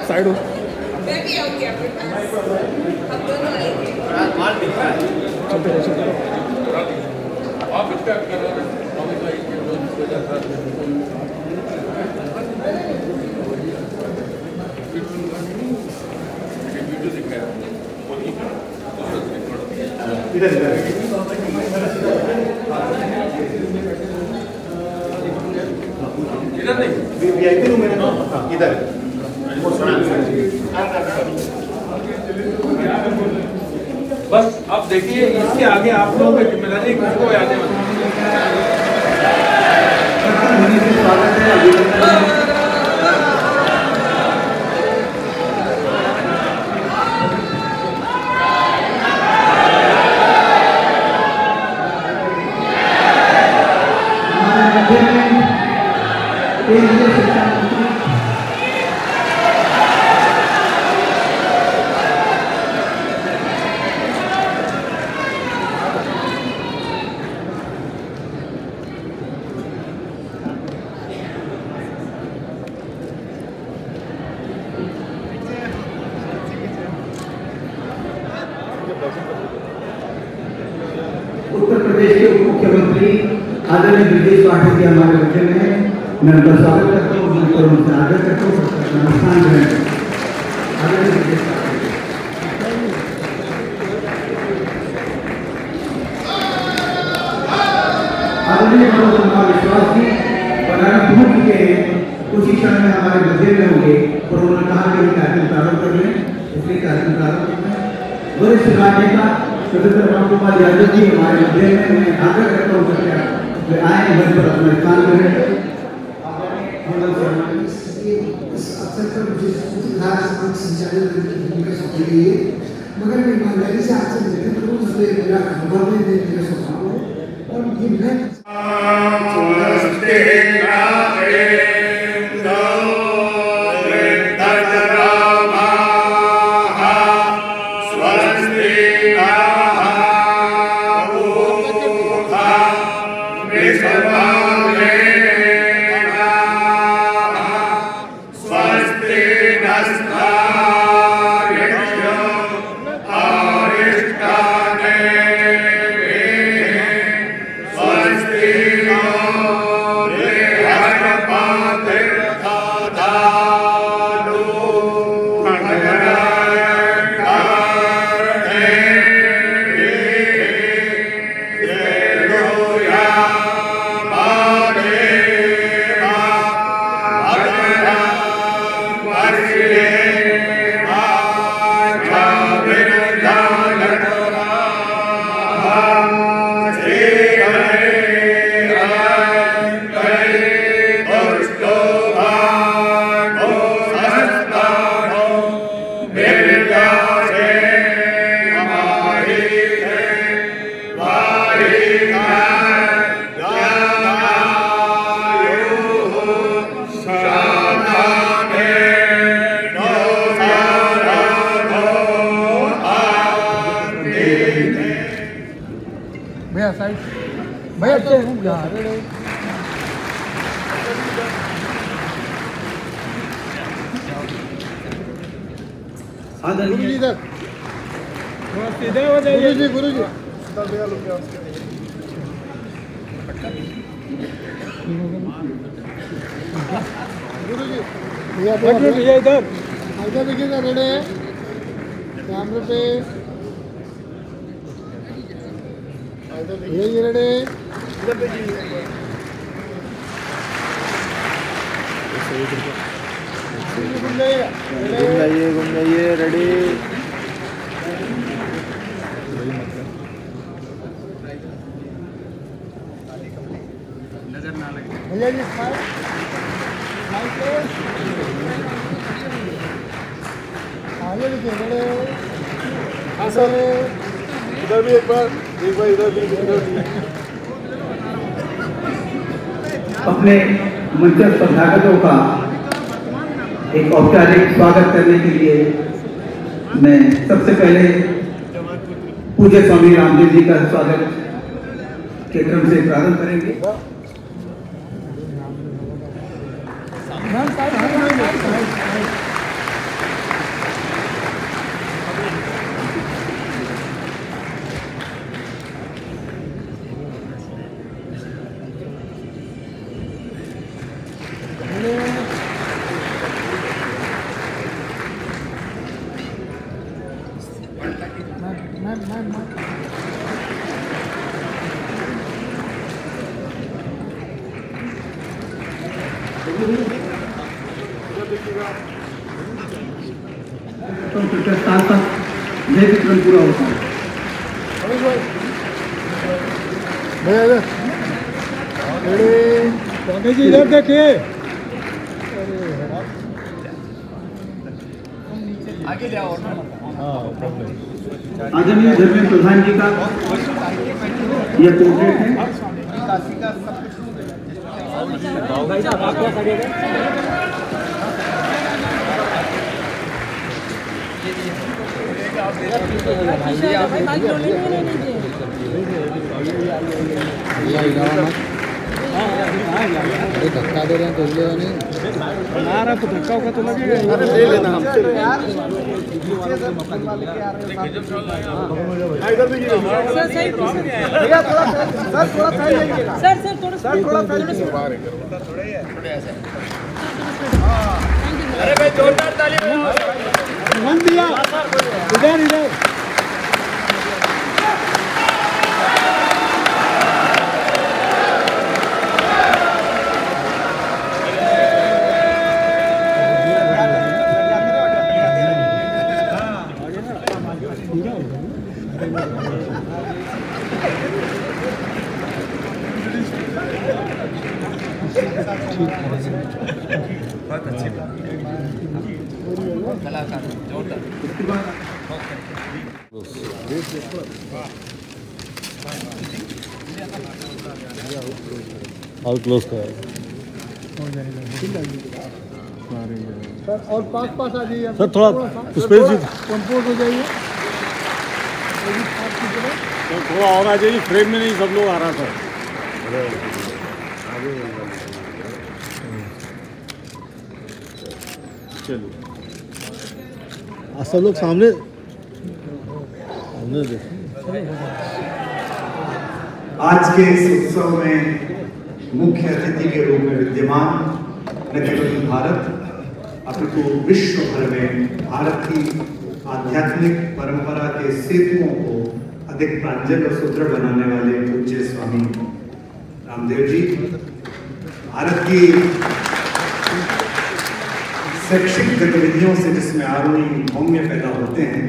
Side हो। मैं भी आऊंगी आपके पास, हम दोनों आएंगे। माल दिख रहा है। चलते रहो चलते रहो। आप इसका कर रहे हैं अभी तो एक दो हो जाता है। वीडियो दिख रहा है इधर इधर नहीं वीआईपी रूम है ना इधर बस अब देखिए इसके आगे आप लोगों की जिम्मेदारी किसको याद है उत्तर प्रदेश के उप मुख्यमंत्री आदरणीय ब्रजेश पाठक जी हमारे मध्य में हैं। मैं उनका स्वागत करता हूँ, उनका उनसे आदर करता हूँ, नमस्कार ग्रहण करता हूँ। आदरणीय ब्रजेश पाठक जी। आदरणीय मनोज विश्वास जी पधारण भूल चुके हैं, कुछ ही क्षण में हमारे मध्य में होंगे और उन्होंने कहा कि कार्यक्रम प्रारंभ कर लें, इसलिए कार्यक्रम प्रारंभ करना है। वरिष्ठ नेता सदस्य राम कुमार यादव जी हमारे मध्य में, मैं आग्रह करता हूँ कि वे आए मंच पर अपना स्थान करें। इस अवसर पर मुझे संचालन करने की भूमिका सौंपी गई है, मगर मैं ईमानदारी से आपसे निवेदन करूँ मुझे मेरा अनुभव में मेरे स्वभाव है और ये मैं भैया साइड भैया तो गुरुजी इधर सीधे हो जाइए गुरुजी भैया भैया इधर रेडी है। कैमरे पे ये रेडी घूम जाइए रेडी भैया जी आगे देखिए हाँ सर इधर भी एक बार इधर भी अपने मंचस्थ तथागतों का एक औपचारिक स्वागत करने के लिए मैं सबसे पहले पूज्य स्वामी रामदेव जी का स्वागत के क्रम से प्रारंभ करेंगे। तो साल तक जय विक्रम पूरा होता है। जी इधर देखिए आगे जाओ। आदरणीय धर्मेंद्र प्रधान जी का यह पोर्ट्रेट है। धक्का दे रहे हैं तो नहीं बना रहा तो धक्का होगा तो लगेगा। अरे ले लेना हमसे यार इधर देखिए सर सही भैया थोड़ा सर थोड़ा साइड जाइएगा सर थोड़ा थोड़े ऐसे अरे भाई जोरदार ताली मन दिया इधर बहुत अच्छी कलाकार जोरदार और क्लोज कर सर और पास आ जाइए सर थोड़ा स्पेस कंपोज हो जाइए थोड़ा और आ जाइए फ्रेम में नहीं सब लोग आ रहा था चलो सब लोग सामने आज के इस उत्सव में मुख्य अतिथि के रूप में विद्यमान न केवल भारत अपितु विश्व भर में भारत की आध्यात्मिक परंपरा के सेतुओं को अधिक प्रांजल और सुदृढ़ बनाने वाले पूज्य स्वामी रामदेव जी, भारत की शैक्षिक गतिविधियों से जिसमें आरोही भौम्य पैदा होते हैं,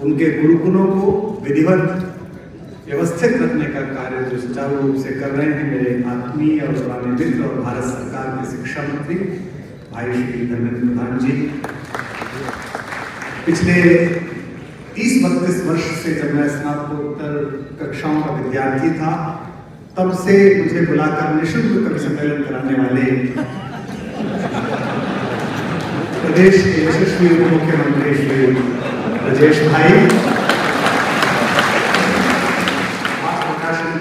उनके गुरुकुलों को विधिवत व्यवस्थित रखने का कार्य जो सुचारू रूप से कर रहे हैं मेरे आत्मीय और पुराने मित्र और भारत सरकार के शिक्षा मंत्री भाई श्री धर्मेंद्र प्रधान जी। पिछले 30-32 वर्ष से जब मैं स्नातकोत्तर कक्षाओं का विद्यार्थी था, तब से मुझे बुलाकर निःशुल्क कवि सम्मेलन कराने वाले प्रदेश के यशस्वी उप मुख्यमंत्री श्री राजेश भाई,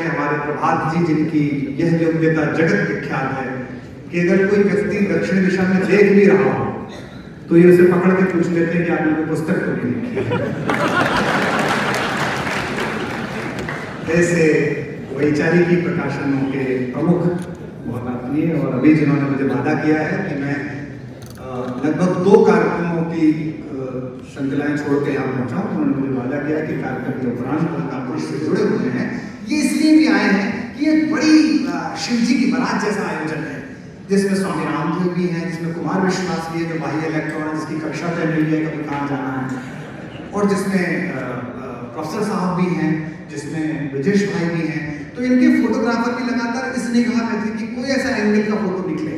हमारे प्रभात जी, जिनकी यह योग्यता जगत विख्यात है कि अगर कोई व्यक्ति दक्षिण दिशा में देख भी रहा हो तो ये उसे पकड़ के पूछ लेते हैं कि आपने कोई पुस्तक तो नहीं लिखी है। ऐसे वैचारिकी प्रकाशनों के प्रमुख बहुत आत्मीय और अभी जिन्होंने मुझे वादा किया है कि मैं लगभग 2 कार्यक्रमों की श्रृंखलाएं छोड़ के यहाँ पहुँचा हूँ, तो उन्होंने मुझे वादा किया कि कार्यक्रम के उपरांत अलकापुर से जुड़े हुए हैं, ये इसलिए भी आए हैं कि एक बड़ी शिव जी की बारात जैसा आयोजन है, जिसमें स्वामी रामदेव भी हैं, जिसमें कुमार विश्वास भी है जो बाह्य इलेक्ट्रॉन जिसकी कक्षा तय हुई है कभी कहाँ जाना है, और जिसमें प्रोफेसर साहब भी हैं, जिसमें ब्रजेश भाई भी हैं। तो इनके फोटोग्राफर भी लगातार इस निगाह में थे कि कोई ऐसा एंगल का फोटो निकले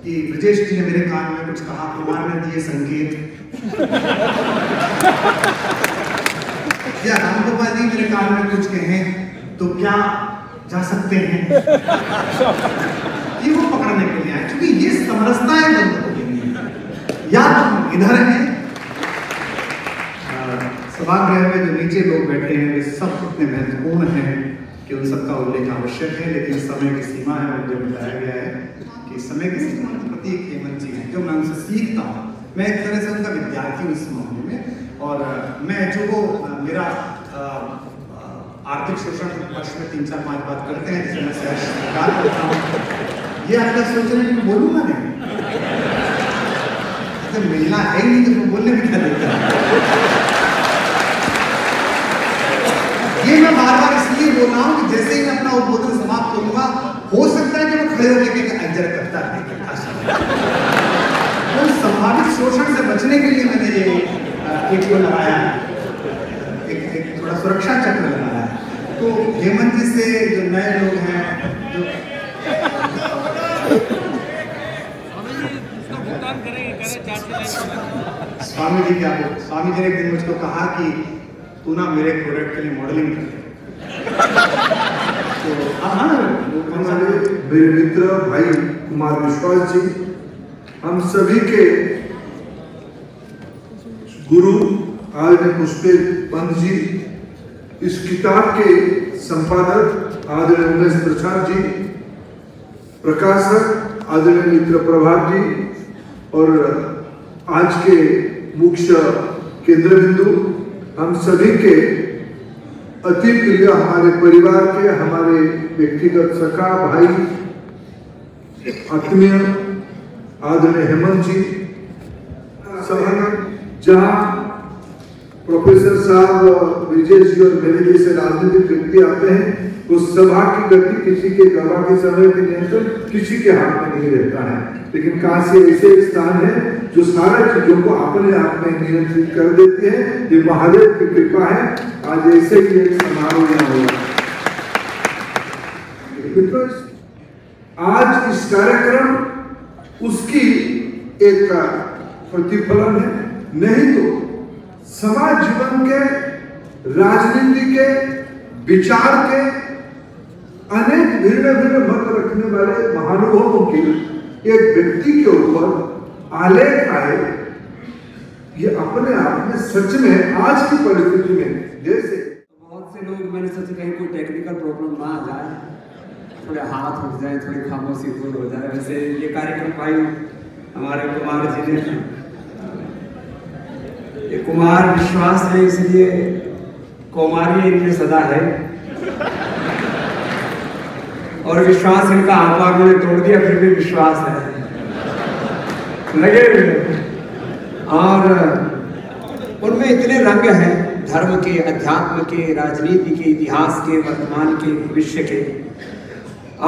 कि ब्रजेश जी ने मेरे कान में कुछ कहा, कुमार ने दिए संकेत या रामगोपाल जी मेरे कान में कुछ कहें तो क्या जा सकते हैं, ये वो पकड़ने के लिए आए, क्योंकि ये समरसताएं बंद हो गई या तो इधर हैं, सभागृह में जो नीचे लोग बैठे हैं वे सब इतने महत्वपूर्ण हैं कि उन सबका उल्लेख आवश्यक है, लेकिन समय की सीमा है। मुझे बताया गया है कि समय की सीमा प्रतीक हेमंत जी हैं, जो मैं उनसे सीखता हूँ, मैं एक तरह से उनका विद्यार्थी हूँ इस मामले में, और मैं जो वो मेरा आर्थिक शोषण वर्ष में 3-4-5 बात करते हैं जिसे मैं सहज स्वीकार करता हूँ, ये आप क्या सोच रहे हैं कि बोलूँगा नहीं, तो मिलना है नहीं तो मैं बोलने में क्या देता है। ये मैं बार-बार इसलिए बोल रहा हूँ कि जैसे ही मैं अपना उद्बोधन समाप्त करूंगा, हो सकता है कि मैं खड़े होकर के अंजर करता तो संभावित शोषण से बचने के लिए मैंने ये एक वो लगाया है, एक थोड़ा सुरक्षा चक्र लगाया है। तो हेमंत जी से जो नए लोग हैं, जो स्वामी जी क्या बोल, स्वामी जी ने एक दिन मुझको कहा कि तू ना मेरे प्रोडक्ट के लिए मॉडलिंग कर। तो मेरे मित्र भाई कुमार विश्वास जी, हम सभी के गुरु आदरणीय पुष्पेश पंत जी, इस किताब के संपादक आदरणीय उमेश प्रसाद जी, प्रकाशक आदरणीय मित्र प्रभात जी, और आज के मुख्य केंद्र बिंदु हम सभी के अति प्रिय, हमारे परिवार के, हमारे व्यक्तिगत सखा भाई आत्मीय आदरणीय हेमंत जी, जहां प्रोफेसर साहब, विजय जी और मेरे जैसे राजनीतिक व्यक्ति आते हैं, उस सभा की गति किसी के गवाह के समय के नियंत्रण किसी के हाथ में नहीं रहता है, लेकिन काशी ऐसे एक स्थान है जो सारे चीजों को अपने आप में नियंत्रित कर देती है। ये महादेव की कृपा है, आज ऐसे ही एक समारोह हुआ। आज इस कार्यक्रम उसकी एक प्रतिफलन है, नहीं तो समाज जीवन के, राजनीति के, विचार के अनेक भिन्न भिन्न मत रखने वाले महानुभावों की एक व्यक्ति के ऊपर आलेख आए, ये अपने आप में सच में आज की परिस्थिति में, जैसे बहुत से लोग, मैंने सोचा कहीं कोई टेक्निकल प्रॉब्लम ना आ जाए, थोड़े हाथ उठ जाए, थोड़ी खामोशी दूर हो जाए। वैसे ये कार्यक्रम भाई हमारे कुमार जी ने, ये कुमार विश्वास है इसलिए कुमारी इनमें सदा है, और विश्वास इनका आत्मा ने तोड़ दिया, फिर भी विश्वास है लगे हुए। और उनमें इतने रंग हैं, धर्म के, अध्यात्म के, राजनीति के, इतिहास के, वर्तमान के, भविष्य के।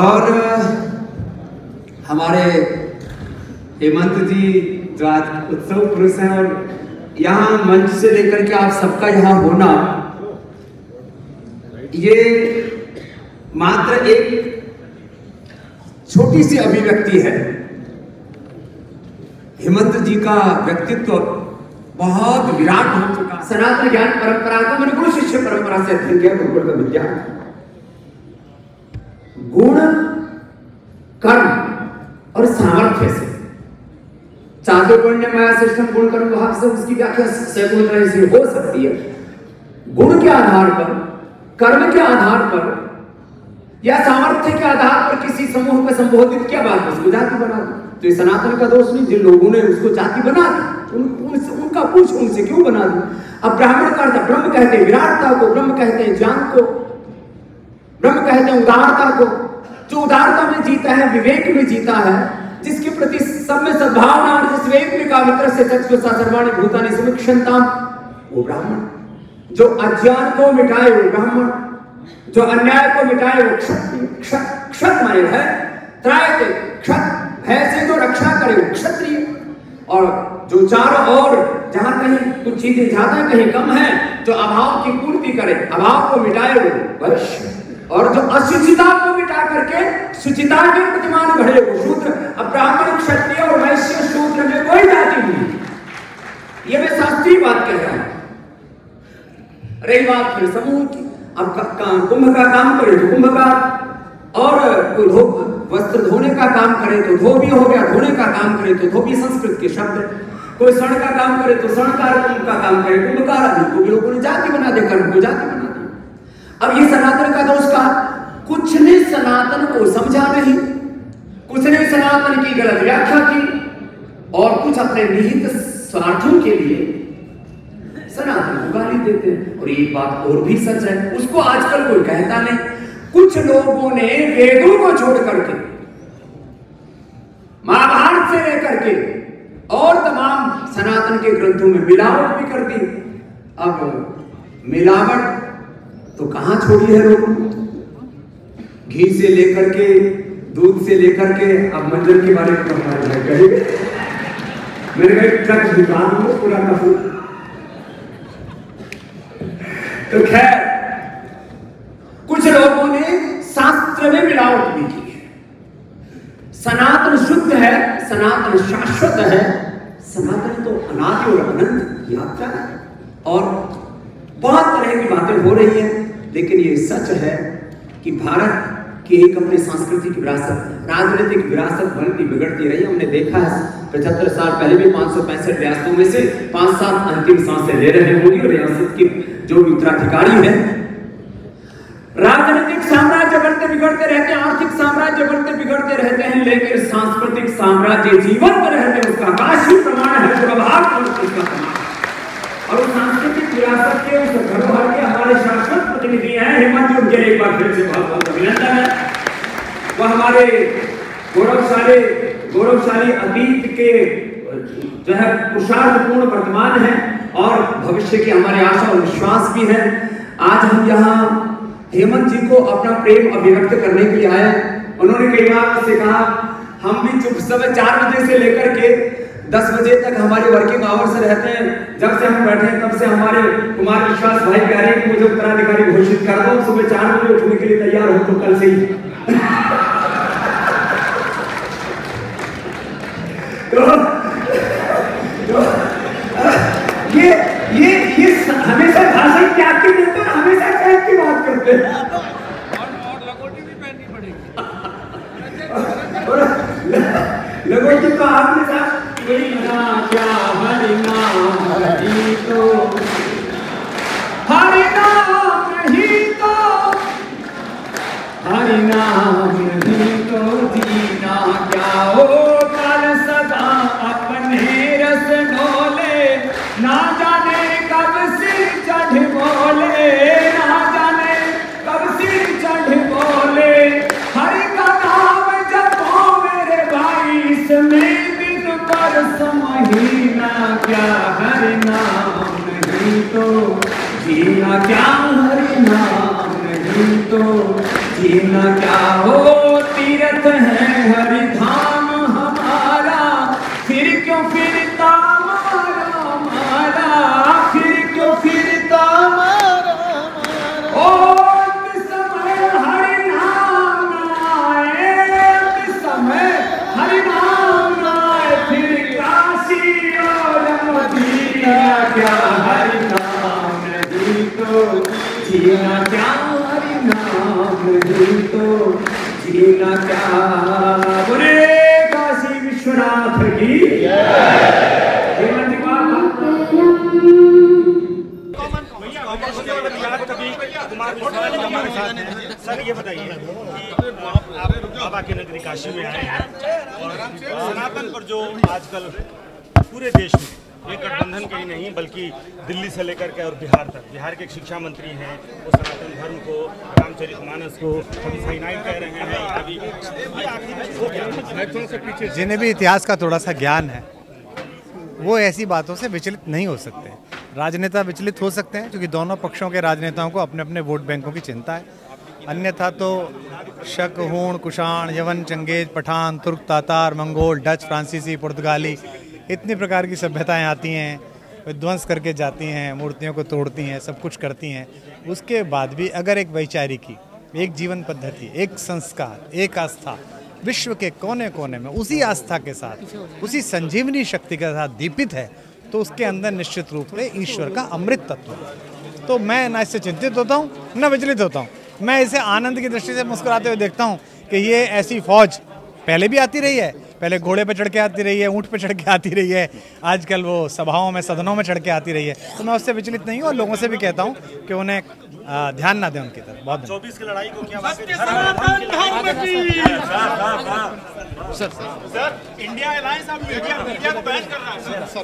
और हमारे हेमंत जी जो आज उत्सव पुरुष हैं, और यहाँ मंच से लेकर के आप सबका यहाँ होना, ये मात्र एक छोटी सी अभिव्यक्ति है। हेमंत जी का व्यक्तित्व बहुत विराट हो चुका। सनातन ज्ञान परंपरा का, मैंने गुरु शिष्य परंपरा से अध्ययन किया, गुरुकुल का विद्या, गुण, कर्म और सामर्थ्य से, चातुर्वर्ण्य माया सिस्टम गुण कर्म भाव से, उसकी व्याख्या सैकड़ों तरह से हो सकती है। गुण के आधार पर, कर्म के आधार पर या सामर्थ्य के आधार पर किसी समूह को संबोधित किया, बात उसको जाति बना दो। तो ये सनातन का दोष नहीं, जिन लोगों ने उसको जाति बना दी उनका पूछ, उनसे क्यों बना दी। अब ब्राह्मण का अर्थ, ब्रह्म कहते हैं विराटता को, ब्रह्म कहते हैं ज्ञान को, ब्रह्म कहते हैं उदारता को। जो उदारता में जीता है, विवेक में जीता है, जिसके प्रति सब में सद्भावना और जिस वेद का मित्र से चक्षुषा सर्वाणि भूतानि समीक्षन्ता, वो ब्राह्मण। जो अज्ञान को मिटाए वो ब्राह्मण, जो अन्याय को मिटाए वो क्षत्रिय। क्षत्रिय है त्रायते, क्षत भय से जो रक्षा करे वो क्षत्रिय। और जो चारों ओर जहां कहीं कुछ चीजें ज्यादा कहीं कम है, जो अभाव की पूर्ति करे, अभाव को मिटाए वो वैश्य। और जो अशुचिता को मिटा करके शुचिता के प्रतिमान घड़े वो शूद्र। अब ब्राह्मण, क्षत्रिय और वैश्य शूद्र में कोई जाति नहीं, ये मैं शास्त्रीय बात कह रहा हूं। रही बात फिर समूह की, अब कुंभ का काम करे तो कुंभ का, और कोई वस्त्र धोने का काम करे तो धोबी हो गया, धोने का काम करे तो धोबी संस्कृत के शब्द। कोई शण का काम करे तो शणकार, कुंभ का काम करे कुंभकार। को भी लोगों ने जाति बना दे, कर्म को जाति बना दी। अब ये सनातन का दोष का, कुछ ने सनातन को समझा नहीं, कुछ ने सनातन की गलत व्याख्या की, और कुछ अपने निहित स्वार्थों के लिए सनातन को गाली देते हैं। और ये बात और भी सच है, उसको आजकल कोई कहता नहीं। कुछ लोगों ने वेदों को छोड़ करके, महाभारत से लेकर के और तमाम सनातन के ग्रंथों में मिलावट भी कर दी। अब मिलावट तो कहां छोड़ी है लोगों ने? घी से लेकर के, दूध से लेकर के, अब मंजन के बारे में कहेंगे। मेरे घर ट्रक दुकान में पूरा का पूरा। तो खैर, कुछ लोगों ने शास्त्र में मिलावट भी की है। सनातन शुद्ध है, सनातन शाश्वत है, सनातन तो अनादि और अनंत यात्रा है। और बहुत तरह की बातें हो रही हैं, लेकिन ये सच है कि भारत की एक अपनी सांस्कृतिक विरासत, राजनीतिक विरासत बनती बिगड़ती रही। हमने देखा है 75 साल पहले भी 565 रियासतों में से 5-7 अंतिम सांसें ले रहे होंगे। रियासत के जो उत्तराधिकारी है, राजनीतिक साम्राज्य बनते बिगड़ते रहते हैं, आर्थिक साम्राज्य बनते बिगड़ते रहते हैं, लेकिन सांस्कृतिक साम्राज्य जीवन में रहते हैं। उसका काशी प्रमाण है, प्रभाव उसका प्रमाण। और सांस्कृतिक विरासत के उस धरोहर के हमारे शाश्वत प्रतिनिधि हैं हेमंत जी, उनके एक बार फिर से बहुत बहुत अभिनंदन है। वह हमारे गौरवशाली अतीत के जो है पुरुषार्थपूर्ण वर्तमान है और भविष्य के हमारे आशा और विश्वास भी है। आज हम यहाँ हेमंत जी को अपना प्रेम अभिव्यक्त करने के लिए आए। उन्होंने कई बार मुझसे कहा, हम भी चुप समय 4 बजे से लेकर के 10 बजे तक हमारे वर्किंग आवर्स रहते हैं। जब से हम बैठे हैं तब से हमारे कुमार विश्वास भाई कह रहे हैं कि मुझे उत्तराधिकारी घोषित कर दो, सुबह 4 बजे उठने के लिए तैयार हो तो कल से ही। ये हमेशा भाषण त्याग के देते हैं, हमेशा त्याग की बात करते हैं। और लगोटी भी पहननी पड़ेगी। लगोटी तो आपने साथ क्या हरि नाम नहीं तो, हरि नाम नहीं तो, हरि नाम नहीं तो जीना क्या हो। कल सदा अपने रस डोले, ना जाने कब सिर चढ़ बोले, ना जाने कब सिर चढ़ बोले। हरि का नाम जपो मेरे भाई, इसमें दिन बरस महीना क्या हरि नाम नहीं तो जीना क्या, हरि नाम नहीं तो जीना क्या हो। तीर्थ है हरि धाम हमारा, फिर क्यों फिरता मारा मारा, फिर क्यों फिरता मारा मारा। ओ किस समय हरि नाम आए, किस समय हरि नाम आए, फिर काशी और मदीना क्या हरि नाम नहीं तो जीना क्या, हरि नाम नहीं तो जीना क्या। बोले काशी विश्वनाथ की सर ये बताइए कि आप बाबा के नगरी काशी में आए हैं और सनातन पर जो आजकल पूरे देश में ये गठबंधन के ही नहीं बल्कि दिल्ली से लेकर के और बिहार तक, बिहार के एक शिक्षा मंत्री हैं, वो सनातन धर्म को, रामचरितमानस को कभी साइनाइड कह रहे हैं, कभी जिन्हें भी इतिहास का थोड़ा सा ज्ञान है वो ऐसी बातों से विचलित नहीं हो सकते। राजनेता विचलित हो सकते हैं क्योंकि दोनों पक्षों के राजनेताओं को अपने अपने वोट बैंकों की चिंता है, अन्यथा तो शक, हूण, कुषाण, यवन, चंगेज, पठान, तुर्क, तातार, मंगोल, डच, फ्रांसीसी, पुर्तगाली, इतनी प्रकार की सभ्यताएं आती हैं, विध्वंस करके जाती हैं, मूर्तियों को तोड़ती हैं, सब कुछ करती हैं। उसके बाद भी अगर एक वैचारिकी, एक जीवन पद्धति, एक संस्कार, एक आस्था विश्व के कोने कोने में उसी आस्था के साथ, उसी संजीवनी शक्ति के साथ दीपित है, तो उसके अंदर निश्चित रूप से ईश्वर का अमृत तत्व है। तो मैं ना इससे चिंतित होता हूँ ना विचलित होता हूँ। मैं इसे आनंद की दृष्टि से मुस्कुराते हुए देखता हूँ कि ये ऐसी फौज पहले भी आती रही है, पहले घोड़े पे चढ़ के आती रही है, ऊँट पे चढ़ के आती रही है, आजकल वो सभाओं में, सदनों में चढ़ के आती रही है। तो मैं उससे विचलित नहीं हूँ और लोगों से भी कहता हूँ कि उन्हें ध्यान ना दें उनकी तरफ। बहुत 24 की लड़ाई को क्या सर इंडिया अलायंस आप मीडिया को बैन कर रहा है सर